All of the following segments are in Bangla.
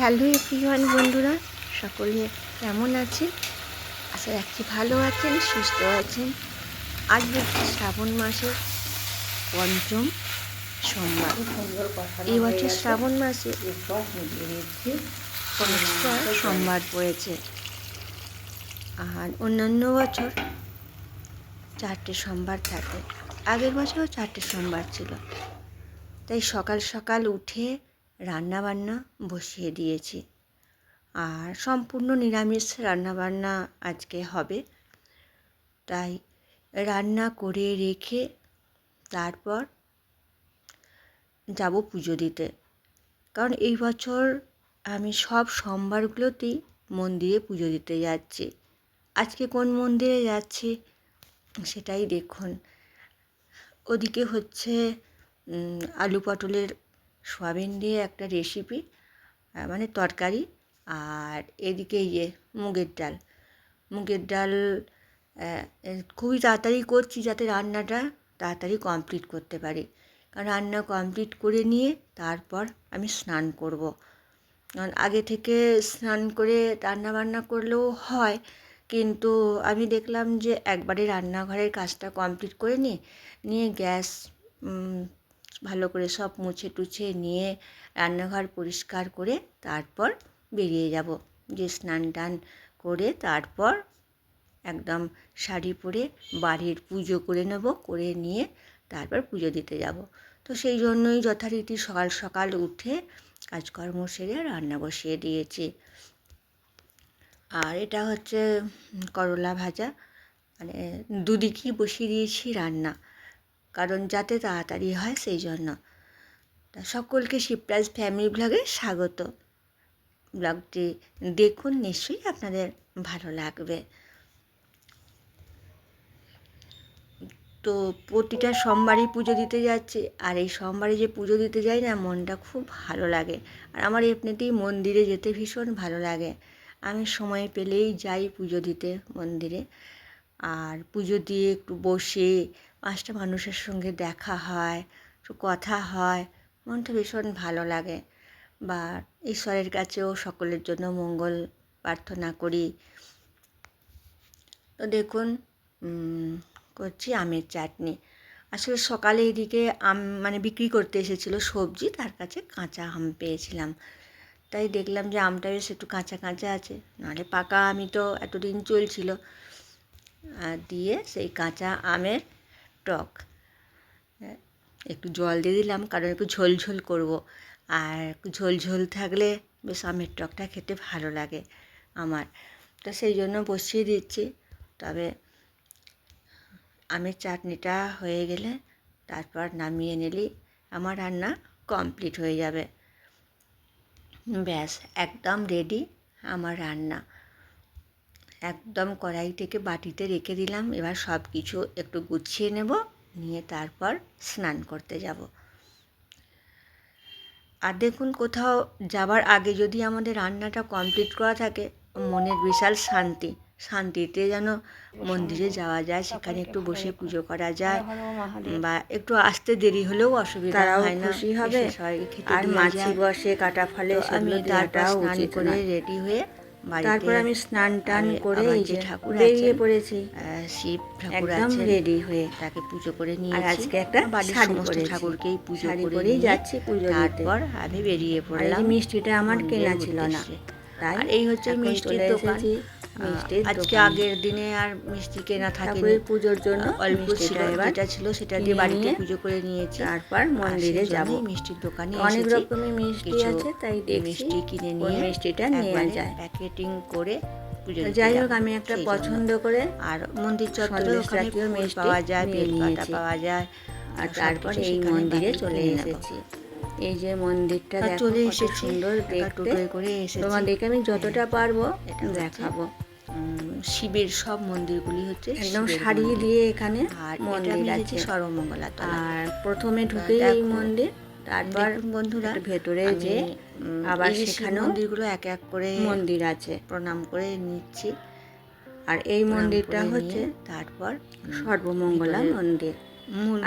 হ্যালো এভরিওয়ান বন্ধুরা, সকলে কেমন আছেন? আশা রাখছি ভালো আছেন, সুস্থ আছেন। আজ হচ্ছে শ্রাবণ মাসের পঞ্চম সোমবার। এই বছর শ্রাবণ মাসে 5টা সোমবার পড়েছে, আর অন্যান্য বছর 4টে সোমবার থাকে। আগের বছরও 4টে সোমবার ছিল। তাই সকাল সকাল উঠে রান্না বান্না বসিয়ে দিয়েছি, আর সম্পূর্ণ নিরামিষ রান্নাবান্না আজকে হবে। তাই রান্না করে রেখে তারপর যাব পুজো দিতে। কারণ এই বছর আমি সব সোমবারগুলোতেই মন্দিরে পুজো দিতে যাচ্ছি। আজকে কোন মন্দিরে যাচ্ছি সেটাই দেখুন। ওদিকে হচ্ছে আলু পটলের সয়াবিন দিয়ে একটা রেসিপি, মানে তরকারি, আর এদিকে মুগের ডাল খুবই তাড়াতাড়ি করছি যাতে রান্নাটা তাড়াতাড়ি কমপ্লিট করতে পারি। কারণ রান্না কমপ্লিট করে নিয়ে তারপর আমি স্নান করব। কারণ আগে থেকে স্নান করে রান্না বান্না করলেও হয়, কিন্তু আমি দেখলাম যে একবারে রান্নাঘরের কাজটা কমপ্লিট করে নিয়ে গ্যাস ভালো করে সব মুছে টুছে নিয়ে রান্নাঘর পরিষ্কার করে তারপর বেরিয়ে যাব, যে স্নান টান করে তারপর একদম শাড়ি পরে বাড়ির পুজো করে নেব, করে নিয়ে তারপর পুজো দিতে যাব। তো সেই জন্যই যথারীতি সকাল সকাল উঠে কাজকর্ম সেরে রান্না বসিয়ে দিয়েছি। আর এটা হচ্ছে করলা ভাজা, মানে দুদিকেই বসিয়ে দিয়েছি রান্না, কারণ যাতে তাড়াতাড়ি হয় সেই জন্য। তা সকলকে শিবরাজ ফ্যামিলি ব্লগে স্বাগত। ব্লগটি দেখুন, নিশ্চয়ই আপনাদের ভালো লাগবে। তো প্রতিটা সোমবারই পুজো দিতে যাচ্ছি, আর এই সোমবারে যে পুজো দিতে যাই না, মনটা খুব ভালো লাগে। আর আমার এমনিতেই মন্দিরে যেতে ভীষণ ভালো লাগে। আমি সময় পেলেই যাই পুজো দিতে মন্দিরে। আর পুজো দিয়ে একটু বসে 5টা মানুষের সঙ্গে দেখা হয়, একটু কথা হয়, মনটা ভীষণ ভালো লাগে। বা ঈশ্বরের কাছেও সকলের জন্য মঙ্গল প্রার্থনা করি। তো দেখুন, করছি আমের চাটনি। আসলে সকালে এদিকে মানে বিক্রি করতে এসেছিলো সবজি, তার কাছে কাঁচা আম পেয়েছিলাম। তাই দেখলাম যে আমটা বেশ একটু কাঁচা কাঁচা আছে, নাহলে পাকা আমি তো এতদিন চলছিল। দিয়ে সেই কাঁচা আমের টক একটু জল দিয়ে দিলাম, কারণ একটু ঝোল করব। আর একটু ঝোল থাকলে বেশ আমের টকটা খেতে ভালো লাগে আমার। তো সেই জন্য বসিয়ে দিচ্ছি। তবে আমের চাটনিটা হয়ে গেলে তারপর নামিয়ে নিলেই আমার রান্না কমপ্লিট হয়ে যাবে। ব্যাস, একদম রেডি আমার রান্না। একদম কড়াই থেকে বাটিতে রেখে দিলাম। এবার সব কিছু একটু গুছিয়ে নেব, নিয়ে তারপর স্নান করতে যাব। আর দেখুন, কোথাও যাবার আগে যদি আমাদের রান্নাটা কমপ্লিট করা থাকে, মনের বিশাল শান্তিতে যেন মন্দিরে যাওয়া যায়, সেখানে একটু বসে পুজো করা যায়, বা একটু আসতে দেরি হলেও অসুবিধা হয় না, খুশি হবে। আর মাছি বসে কাটা ফলে, আমি তারপর স্নান করে রেডি হয়ে তারপর আমি স্নান টান করে এই যে ঠাকুর বেরিয়ে পড়েছি, শিব ঠাকুর একদম রেডি হয়ে তাকে পুজো করে নিয়ে। আর আজকে একটা শাড়ি পরে ঠাকুরকেই পুজো করেই যাচ্ছি পুজো দিতে। তারপর আমি বেরিয়ে পড়লাম। এই মিষ্টিটা আমার কেনা ছিল না, তাই এই হচ্ছে মিষ্টির দোকান। আজকে আগের দিনে আর মিষ্টি কেনা থাকে, পুজোর জন্য অল্প ছিল, যেটা ছিল সেটা দিয়ে বাড়িতে পুজো করে নিয়েছি। তারপর মন্দিরে যাব। মিষ্টির দোকানে অনেক রকমের মিষ্টি আছে, তাই মিষ্টি কিনে নিয়ে মিষ্টিটা নিয়ে যায় প্যাকেটিং করে পুজো। যাই হোক, আমি একটা পছন্দ করে, আর মন্দির চত্বরে ওখানে মিষ্টি পাওয়া যায়, বেলপাতা পাওয়া যায়। আর তারপর এই মন্দিরে চলে এসেছি। এই যে মন্দিরটা চলে এসে সুন্দর দেখতে করে এসেছি। তোমাদেরকে আমি যতটা পারবো এটা দেখাবো। শিবের সব মন্দিরগুলি হচ্ছে একদম সারিয়ে দিয়ে এখানে মন্দির আছে, সর্বমঙ্গলা। আর প্রথমে ঢুকে এই মন্দির, তারপর বন্ধুরা ভেতরে যে আবার সেখানে মন্দিরগুলো এক এক করে মন্দির আছে, প্রণাম করে নিচ্ছি। আর এই মন্দিরটা হচ্ছে তারপর সর্বমঙ্গলা মন্দির।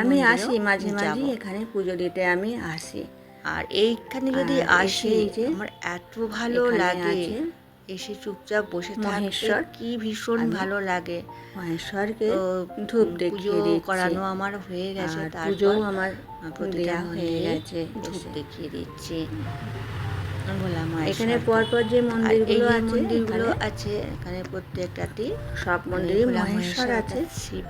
আমি আসি মাঝে মাঝে এখানে পুজো দিতে, আমি আসি। আর এইখানে যদি আসি এই যে আমার এত ভালো লাগে, এসে চুপচাপ বসে থাকতে কি ভীষণ ভালো লাগে। মহেশ্বরকে ধূপ দেখিয়ে দিচ্ছি, করানো আমার হয়ে গেছে, পুজোও আমার দেওয়া হয়ে গেছে, ধূপ দেখিয়ে দিচ্ছি। এখানে পরপর যে মন্দিরগুলো আছে এখানে প্রত্যেকটাতেই সব মন্দিরই মহেশ্বর আছে, শিব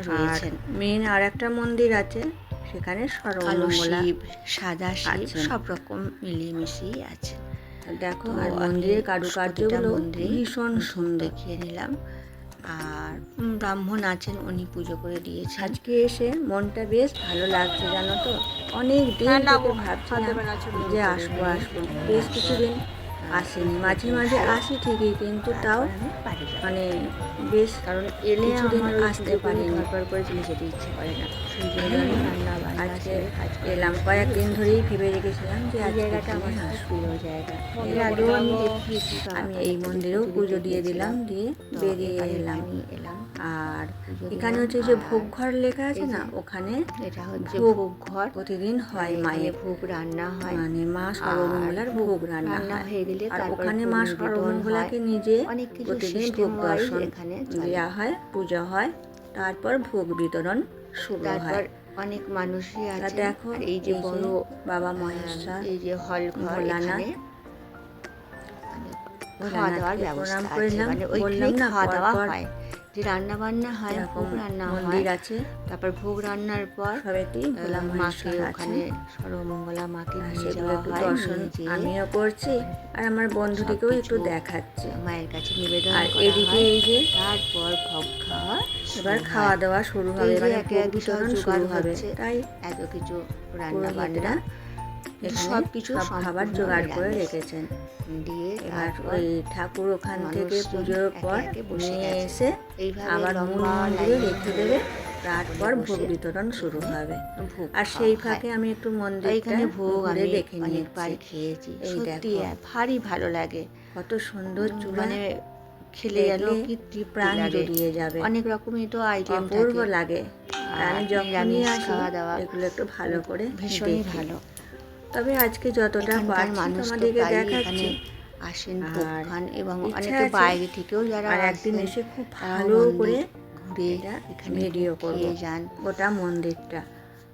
রয়েছেন। মেন আর একটা মন্দির আছে, সেখানে সর্বমঙ্গলা শিব, সাদা শিব সব রকম মিলিয়ে মিশিয়ে আছে। দেখো, আর মন্দিরের কারুকার্যগুলো ভীষণ সুন্দর দেখিয়ে নিলাম। আর ব্রাহ্মণ আছেন, উনি পুজো করে দিয়েছেন। আজকে এসে মনটা বেশ ভালো লাগছে, জানো তো। অনেক দিন থেকে ভাবছিলাম যে আসবো, বেশ কিছুদিন আসেনি। মাঝে মাঝে আসি ঠিকই, কিন্তু তাও মানে বেশ, কারণ এলে আমার আসতে পারিনি, ঘর করে চলে যেতে ইচ্ছে করে না। সেই জন্য আজকে এলাম। কয়েকদিন ধরেই ভেবে রেখেছিলাম যে এই জায়গাটা আমার প্রিয় জায়গা। এর আগেও আমি দেখিয়েছি, আমি এই মন্দিরেও পুজো দিয়ে দিলাম, দিয়ে বেরিয়ে এলাম। আর এখানে হচ্ছে যে ভোগ ঘর লেখা আছে না, ওখানে এটা হচ্ছে ভোগ ঘর। প্রতিদিন হয়, মায়ের ভোগ রান্না হয়, মানে মা সর্বমঙ্গলার ভোগ রান্না হয়ে গেলে আর ওখানে মা সর্বমঙ্গলাকে নিজে প্রতিদিন ভোগ দর্শন দেওয়া হয়, পুজো হয়, তারপর ভোগ বিতরণ শুরু হয়। অনেক মানুষই আছে। দেখো, এই যে বড় বাবা মহেশ্বর, এই যে হল ঘর, এখানে খাওয়া দাওয়ার ব্যবস্থা আছে, মানে ওইখানে খাওয়া দাওয়া হয়, যে রান্না বান্না হয়, ভোগ রান্না মন্দির আছে। তারপর ভোগ রান্নার পর মাকে ওখানে সর্বমঙ্গলা মাকে নিয়ে যাওয়া হয়, দর্শন আমিও করছি আর আমার বন্ধুটিকেও একটু দেখাচ্ছি, মায়ের কাছে নিবেদন। আর এদিকে এই যে তারপর ভোগ খাওয়া, এবার খাওয়া দাওয়া শুরু হবে, মানে বিতরণ শুরু হবে। তাই এত কিছু রান্না বান্না সব কিছু খাবার জোগাড় করে রেখেছেন। দিয়ে এবার ওই ঠাকুর ওখান থেকে পুজোর পর নিয়ে এসে আবার মূল মন্দিরে রেখে দেবে, তারপর ভোগ বিতরণ শুরু হবে। আর সেই ফাঁকে আমি একটু মন্দিরটা ঘুরে দেখে অনেকবার খেয়েছি। এই সত্যি দেখো ভারী ভালো লাগে, কত সুন্দর চূড়া, মানে খেলে যেন কি প্রাণ জুড়িয়ে যাবে। অনেক রকমই তো আইটেম অপূর্ব লাগে। আমি যখনই আসি খাওয়া দাওয়া এগুলো একটু ভালো করে ভীষণই ভালো। তবে আজকে যতটা পারছি তোমাদেরকে দেখাচ্ছি। আসেন ভোগ খান, এবং অনেকে বাইরে থেকেও যারা আর একদিন এসে খুব ভালো করে ঘুরে এখানে ভিডিও করবো যান গোটা মন্দিরটা,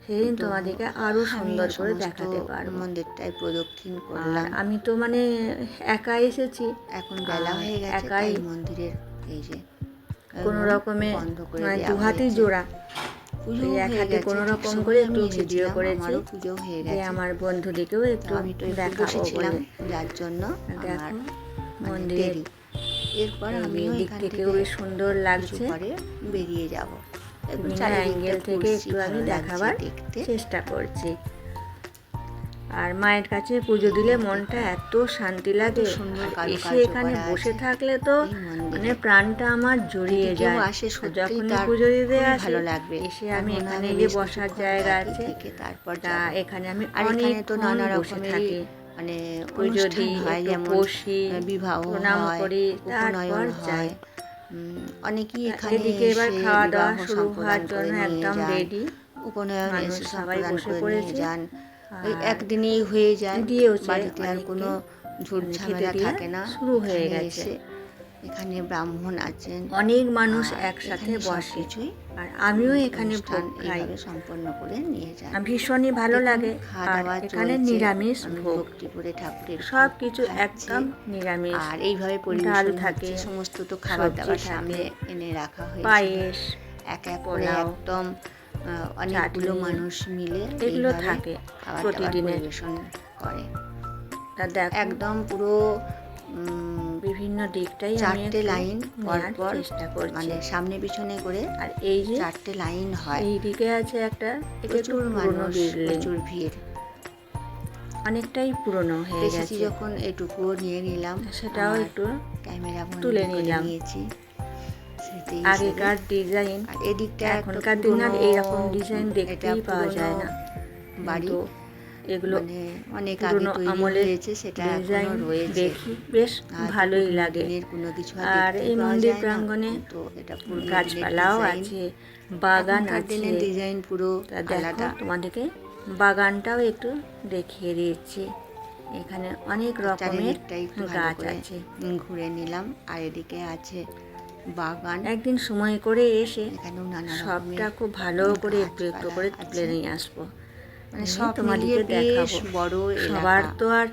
সেদিন তোমাদেরকে আরো সুন্দর করে দেখাতে পারবো। মন্দিরটায় প্রদক্ষিণ করলাম। আমি তো মানে একা এসেছি, এখন বেলা হয়ে গেছে, একাই মন্দিরের এই যে কোনো রকমে মানে দু হাতি জোড়া, এক হাতে কোনো রকম করে একটু ভিডিও করেছি, পুজো হয়ে যে আমার বন্ধুদেরকেও একটু দেখাবো বলে। যার জন্য দেখো মন্দিরের এরপর আমি দিক থেকেও বেশ সুন্দর লাগছে, বেরিয়ে যাব। বিভিন্ন অ্যাঙ্গেল থেকে একটু আমি দেখাবার চেষ্টা করছি। আর মায়ের কাছে পুজো দিলে মনটা এত শান্তি লাগে, এসে এখানে বসে থাকলে তো মানে প্রাণটা আমার জড়িয়ে যায়। যখনই পুজো দিতে আসি, এসে আমি এখানে যে বসার জায়গা আছে, তারপর এখানে আমি অনেক তো নানা বসে থাকি, মানে পুজো দিই, বসি, বিবাহ প্রণাম করি, তারপর যাই। অনেকেই এদিকে এবার খাওয়া দাওয়া শুরু হওয়ার জন্য একদম রেডি, উপনয়ন সবাই বসে পড়েছে। ওই একদিনেই হয়ে যায়, বাড়িতে আর কোনো ঝুট ঝামেলা থাকে না। শুরু হয়ে গেছে, এখানে ব্রাহ্মণ আছেন, অনেক মানুষ একসাথে বসে, আর আমিও এখানে ভোগ খাই, সম্পন্ন করে নিয়ে যাই। ভীষণই ভালো লাগে। আর এখানে নিরামিষ ভোগ, ঠাকুরের সব কিছু একদম নিরামিষ, আর এইভাবে ডাল থাকে, সমস্ত তো খাবার দাবার সামনে এনে রাখা হয়েছে, পায়েস, এক এক করে একদম অনেকগুলো মানুষ মিলে এগুলো থাকে প্রতিদিনের পরিবেশন করে। তা দেখ একদম পুরো বিভিন্ন দিকটাই চারটে লাইন পরপর চেষ্টা করছি, মানে সামনে পিছনে করে। আর এই যে চারটে লাইন হয়, এই দিকে আছে একটা প্রচুর মানুষ, প্রচুর ভিড়, অনেকটাই পুরনো হয়ে গেছে। যখন এটুকুও নিয়ে নিলাম, সেটাও একটু ক্যামেরা তুলে নিয়েছি। আগেকার ডিজাইন, এদিকটা এখনকার দিন আর এইরকম ডিজাইন দেখতেই পাওয়া যায় না। বাড়ি এগুলো অনেক আগে আমলে হয়েছে, সেটা ডিজাইন দেখি বেশ ভালোই লাগে। আর এই মন্দির প্রাঙ্গণে গাছপালাও আছে, বাগান আছে, ডিজাইন পুরো আলাদা। তোমাদেরকে বাগানটাও একটু দেখিয়ে দিচ্ছি। এখানে অনেক রকমের চারিদিকটা একটু ভালো গাছ করে আছে। ঘুরে নিলাম। আর এদিকে আছে বাগান, একদিন সময় করে এসে এখানেও নানা সবটা রকমের খুব ভালো করে একটু একটু করে গাছপালা তুলে আছে। নিয়ে আসবো, মানে নিয়ে সব মিলিয়ে তোমাদেরকে বেশ দেখাবো। বড় সবার এলাকা। তো আর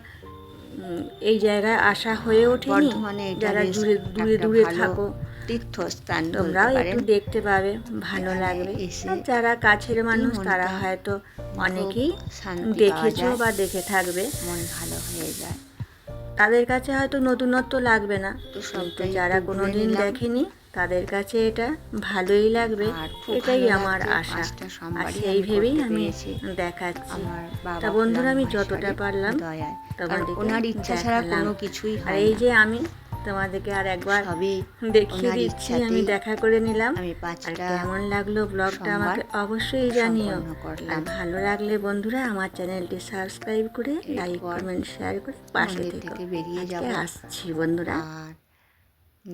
এই জায়গায় আসা হয়ে ওঠেনি। বর্ধমানে এটা যারা বেশ দূরে দূরে একটা দূরে ভালো থাকো তীর্থস্থান বলতে তোমরাও পারেন। একটু দেখতে পাবে, ভালো এখানে লাগবে। এসে আর যারা কাছের মানুষ মনটা তারা হয়তো খুব অনেকেই শান্তি পাওয়া দেখেছো যায়, বা দেখে থাকবে, মন ভালো হয়ে যায়। তাদের কাছে হয়তো নতুনত্ব লাগবে না, তো কিন্তু সবটাই যারা একটু ঘুরে কোনোদিন নিলাম। দেখেনি তাদের কাছে এটা ভালোই লাগবে, আর খুব এটাই ভালো আমার লাগছে, আশা। 5টা আর সোমবারই সেই আমি ভেবেই করতে আমি পেরেছি দেখাচ্ছি। আমার বাবা তা বন্ধুরা, আমি ভোলানাথ যতটা ঈশ্বরের পারলাম দয়ায়। কারণ তোমাদেরকে ওনার ইচ্ছা ছাড়া দেখালাম। কোনো কিছুই আর হয় এই না। যে আমি তোমাদেরকে আর একবার সবই দেখিয়ে ওনার দিচ্ছি, আমি ইচ্ছাতেই দেখা করে নিলাম। আমি আর 5টা কেমন লাগলো ব্লগটা সোমবার আমাকে অবশ্যই জানিও। সম্পন্ন আর করলাম। ভালো লাগলে বন্ধুরা আমার চ্যানেলটি সাবস্ক্রাইব করে লাইক এরপর কমেন্ট শেয়ার করে পাশে মন্দির থেকো। থেকে বেরিয়ে আজকে যাব। আসছি বন্ধুরা। আর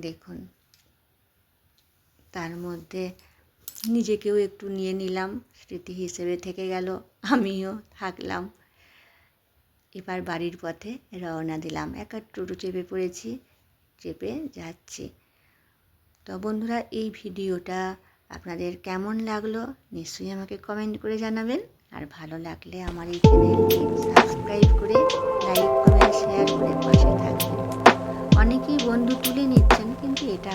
দেখুন, তার মধ্যে নিজেকেও একটু নিয়ে নিলাম, স্মৃতি হিসেবে থেকে গেল, আমিও থাকলাম। এবার বাড়ির পথে রওনা দিলাম। একটা টোটো চেপে পড়েছি, চেপে যাচ্ছি। তো বন্ধুরা, এই ভিডিওটা আপনাদের কেমন লাগলো নিশ্চয়ই আমাকে কমেন্ট করে জানাবেন। আর ভালো লাগলে আমার এই চ্যানেলটি সাবস্ক্রাইব করে লাইক কমেন্ট শেয়ার করে পাশে থাকবেন। অনেকেই বন্ধু তুলে নিচ্ছেন, কিন্তু এটা